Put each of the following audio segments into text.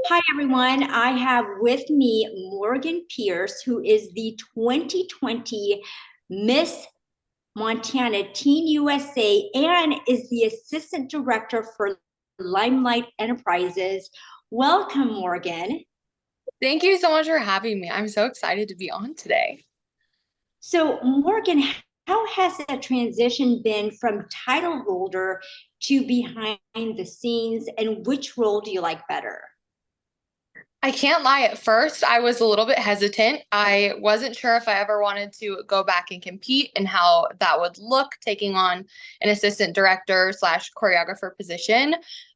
Hi, everyone. I have with me Morgan Pierce, who is the 2020 Miss Montana Teen USA and is the Assistant Director for Limelight Enterprises. Welcome, Morgan. Thank you so much for having me. I'm so excited to be on today. So, Morgan, how has that transition been from title holder to behind the scenes, and which role do you like better? I can't lie, at first I was a little bit hesitant. I wasn't sure if I ever wanted to go back and compete and how that would look taking on an assistant director slash choreographer position.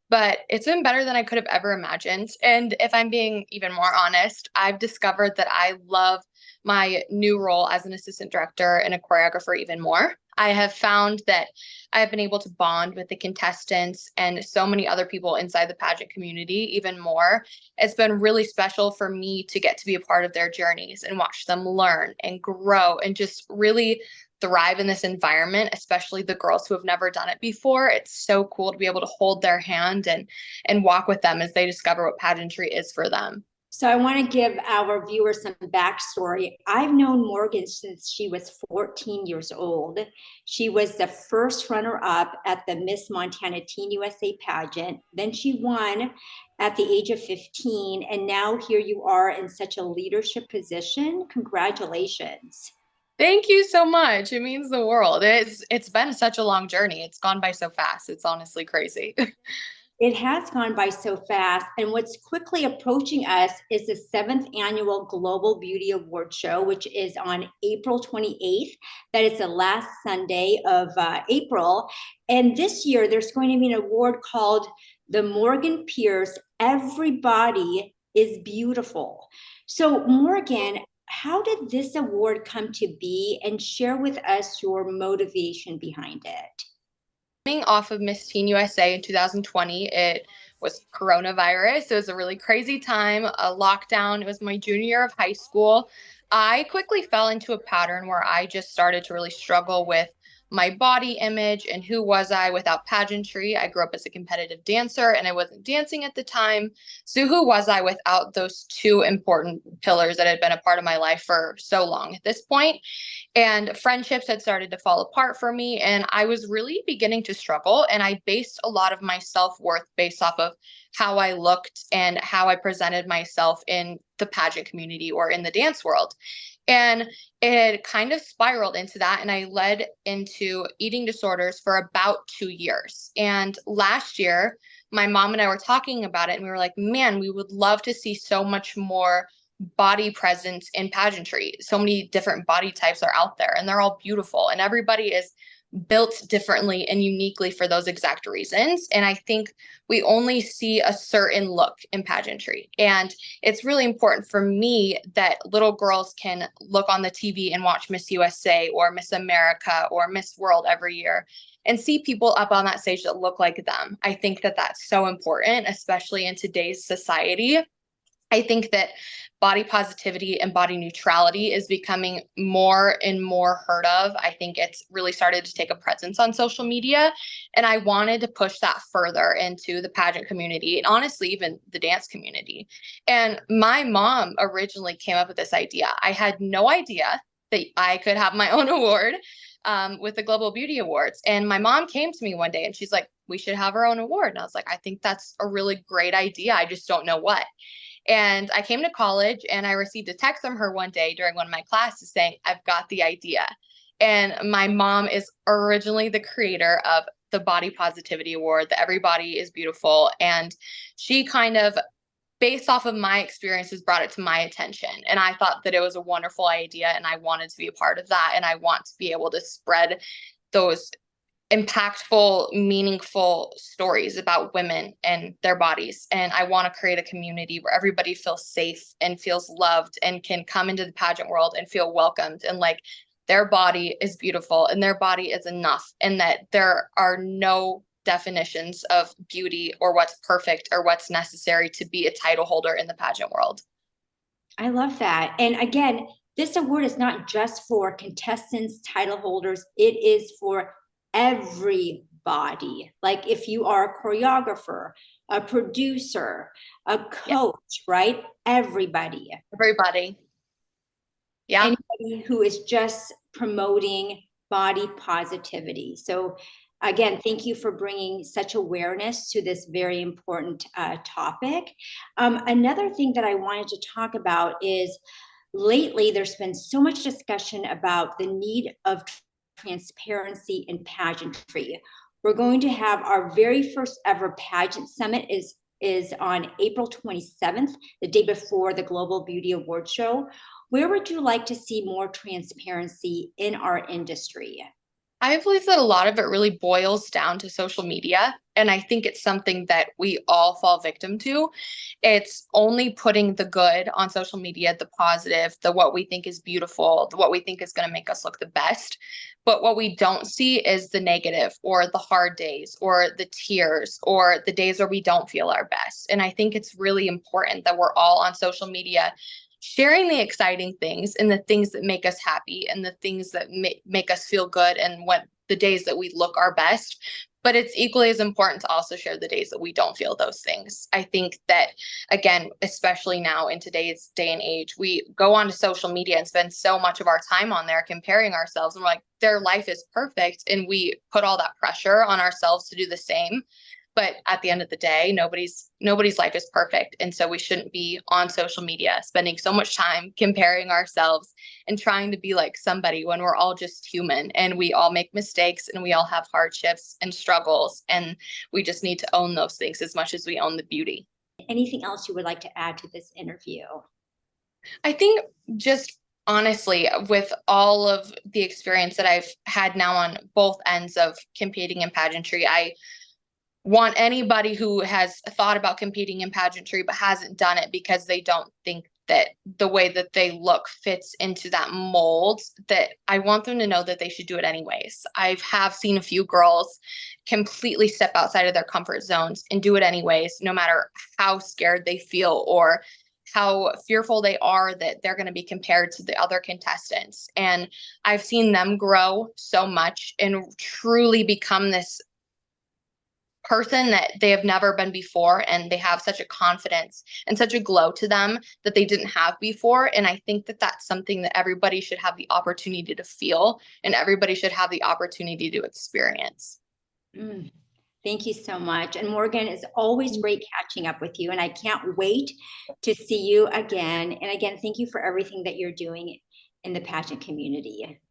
But it's been better than I could have ever imagined. And if I'm being even more honest, I've discovered that I love my new role as an assistant director and a choreographer even more. I have found that I have been able to bond with the contestants and so many other people inside the pageant community even more. It's been really special for me to get to be a part of their journeys and watch them learn and grow and just really thrive in this environment, especially the girls who have never done it before. It's so cool to be able to hold their hand and walk with them as they discover what pageantry is for them. So I want to give our viewers some backstory. I've known Morgan since she was 14 years old. She was the first runner-up at the Miss Montana Teen USA pageant. Then she won at the age of 15, and now here you are in such a leadership position. Congratulations. Thank you so much. It means the world. It's been such a long journey. It's gone by so fast. It's honestly crazy. It has gone by so fast. And what's quickly approaching us is the seventh annual Global Beauty Award Show, which is on April 28th. That is the last Sunday of April. And this year, there's going to be an award called the Morgan Pierce Everybody is Beautiful. So, Morgan, how did this award come to be? And share with us your motivation behind it. Coming off of Miss Teen USA in 2020, it was coronavirus. It was a really crazy time, a lockdown. It was my junior year of high school. I quickly fell into a pattern where I just started to really struggle with my body image and who was I without pageantry. I grew up as a competitive dancer and I wasn't dancing at the time. So who was I without those two important pillars that had been a part of my life for so long at this point? And friendships had started to fall apart for me. And I was really beginning to struggle. And I based a lot of my self worth based off of how I looked and how I presented myself in the pageant community or in the dance world. And it kind of spiraled into that. And I led into eating disorders for about 2 years. And last year, my mom and I were talking about it, and we were like, man, we would love to see so much more body presence in pageantry. So many different body types are out there, and they're all beautiful, and everybody is built differently and uniquely for those exact reasons. And I think we only see a certain look in pageantry. And it's really important for me that little girls can look on the TV and watch Miss USA or Miss America or Miss World every year and see people up on that stage that look like them. I think that that's so important, especially in today's society. I think that body positivity and body neutrality is becoming more and more heard of. I think it's really started to take a presence on social media. And I wanted to push that further into the pageant community and honestly, even the dance community. And my mom originally came up with this idea. I had no idea that I could have my own award with the Global Beauty Awards. And my mom came to me one day and she's like, we should have our own award. And I was like, I think that's a really great idea. I just don't know what. And I came to college and I received a text from her one day during one of my classes saying, I've got the idea. And my mom is originally the creator of the Body Positivity Award, the Everybody is Beautiful. And she kind of, based off of my experiences, brought it to my attention. And I thought that it was a wonderful idea and I wanted to be a part of that. And I want to be able to spread those impactful, meaningful stories about women and their bodies. And I want to create a community where everybody feels safe and feels loved and can come into the pageant world and feel welcomed and like their body is beautiful and their body is enough and that there are no definitions of beauty or what's perfect or what's necessary to be a title holder in the pageant world. I love that. And again, this award is not just for contestants, title holders, it is for everybody. everybody. Like if you are a choreographer, a producer, a coach, right? Everybody. Everybody. Yeah. Anybody who is just promoting body positivity. So again, thank you for bringing such awareness to this very important topic. Another thing that I wanted to talk about is lately there's been so much discussion about the need of transparency in pageantry. We're going to have our very first ever pageant summit is on April 27th, the day before the Global Beauty Award Show. Where would you like to see more transparency in our industry? I believe that a lot of it really boils down to social media. And I think it's something that we all fall victim to. It's only putting the good on social media, the positive, the what we think is beautiful, the what we think is going to make us look the best. But what we don't see is the negative or the hard days or the tears or the days where we don't feel our best. And I think it's really important that we're all on social media sharing the exciting things and the things that make us happy and the things that make us feel good and what the days that we look our best. But it's equally as important to also share the days that we don't feel those things. I think that, again, especially now in today's day and age, we go onto social media and spend so much of our time on there comparing ourselves. And we're like, their life is perfect. And we put all that pressure on ourselves to do the same. But at the end of the day, nobody's life is perfect. And so we shouldn't be on social media spending so much time comparing ourselves and trying to be like somebody when we're all just human and we all make mistakes and we all have hardships and struggles. And we just need to own those things as much as we own the beauty. Anything else you would like to add to this interview? I think just honestly, with all of the experience that I've had now on both ends of competing in pageantry, I want anybody who has thought about competing in pageantry but hasn't done it because they don't think that the way that they look fits into that mold, that I want them to know that they should do it anyways. I have seen a few girls completely step outside of their comfort zones and do it anyways, no matter how scared they feel or how fearful they are that they're going to be compared to the other contestants. And I've seen them grow so much and truly become this person that they have never been before, and they have such a confidence and such a glow to them that they didn't have before. And I think that that's something that everybody should have the opportunity to feel and everybody should have the opportunity to experience. Thank you so much. And Morgan, it's always great catching up with you, and I can't wait to see you again. And again, thank you for everything that you're doing in the pageant community.